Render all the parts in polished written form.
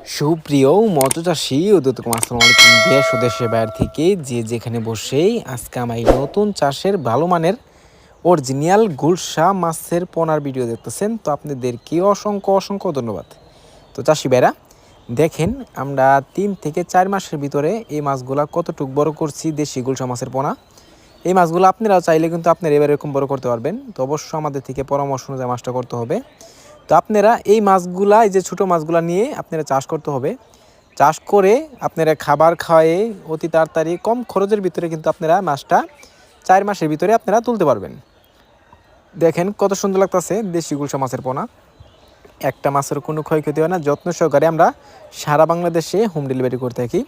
সুপ্রিয় মৎস্যচাষী ও দর্শক আসসালামু আলাইকুম দেশ ও দেশের বাইরে থেকে যে যেখানে বসেই আজকে আমার এই নতুন চাষের ভালো মানের অরিজিনাল গুলশা মাছের পোনার ভিডিও দেখতেছেন। তো আপনাদেরকে অসংখ্য অসংখ্য ধন্যবাদ। তো চাষি ভাইরা দেখেন, আমরা 3 থেকে 4 মাসের ভিতরে এই মাছগুলা কতটুকু বড় করছি দেশি গুলশা মাছের পোনা। এই মাছগুলো আপনারাও চাইলে কিন্তু আপনারা এবার এরকম বড় করতে পারবেন। তো অবশ্যই আমাদের থেকে পরামর্শ অনুযায়ী মাছটা করতে হবে। তো আপনারা এই মাছগুলা, এই যে ছোটো মাছগুলা নিয়ে আপনারা চাষ করতে হবে। চাষ করে আপনারা খাবার খাওয়ায়ে অতি তাড়াতাড়ি কম খরচের ভিতরে কিন্তু আপনারা মাছটা 4 মাসের ভিতরে আপনারা তুলতে পারবেন। দেখেন কত সুন্দর লাগতেছে দেশি গুলশা মাছের পোনা। একটা মাছের কোনো ক্ষয়ক্ষতি হয় না, যত্ন সহকারে আমরা সারা বাংলাদেশে হোম ডেলিভারি করে থাকি।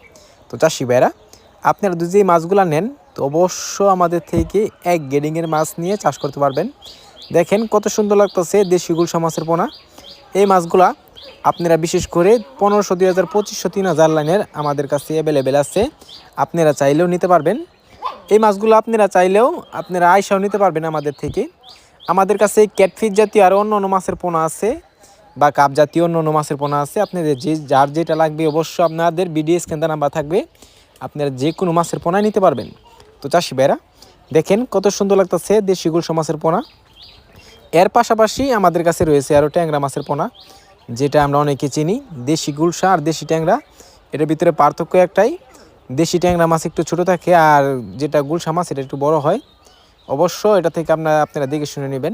তো চাষি ভাইরা আপনারা যদি এই মাছগুলা নেন তো অবশ্য আমাদের থেকে এক গ্রেডিংয়ের মাছ নিয়ে চাষ করতে পারবেন। দেখেন কত সুন্দর লাগতেছে দেশি গুলশা মাছের পোনা। এই মাছগুলা আপনারা বিশেষ করে 1500, 2000, 2500, 3000 লাইনের আমাদের কাছে অ্যাভেলেবেল আছে। আপনারা চাইলেও নিতে পারবেন। এই মাছগুলো আপনারা চাইলেও আপনারা আইসাও নিতে পারবেন আমাদের থেকে। আমাদের কাছে ক্যাটফিশ জাতীয় আরও অন্য অন্য মাছের পোনা আছে, বা কাপ জাতীয় অন্য অন্য মাছের পোনা আছে। আপনাদের যার যেটা লাগবে অবশ্যই আপনাদের বিডিএস কেন্দ্র নাম্বার থাকবে, আপনারা যে কোনো মাছের পোনা নিতে পারবেন। তো চাষি ভাইরা দেখেন কত সুন্দর লাগতেছে দেশি গুলশা মাছের পোনা। এর পাশাপাশি আমাদের কাছে রয়েছে আরও ট্যাংরা মাছের পোনা, যেটা আমরা অনেকে চিনি। দেশি গুলশা আর দেশি ট্যাংরা এটার ভিতরে পার্থক্য একটাই, দেশি ট্যাংরা মাছ একটু ছোটো থাকে আর যেটা গুলশা মাছ এটা একটু বড় হয়। অবশ্য এটা থেকে আপনারা দেখে শুনে নেবেন।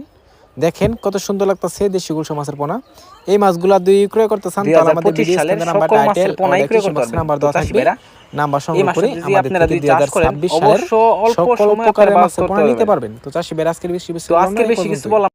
দেখেন কত সুন্দর লাগতেছে দেশি গুলশা মাছের পোনা। এই মাছগুলা দুই ক্রয় করতে চান তাহলে আমাদের ভিডিও স্ক্রিনে নাম্বার টাইটেল নাম্বার দেওয়া থাকবে, নাম্বার সংগ্রহ করে আমাদের থেকে 2026 সালের সকল প্রকারের মাছের পোনা নিতে পারবেন। তো চাষি ভাই আজকের বেশি কিছু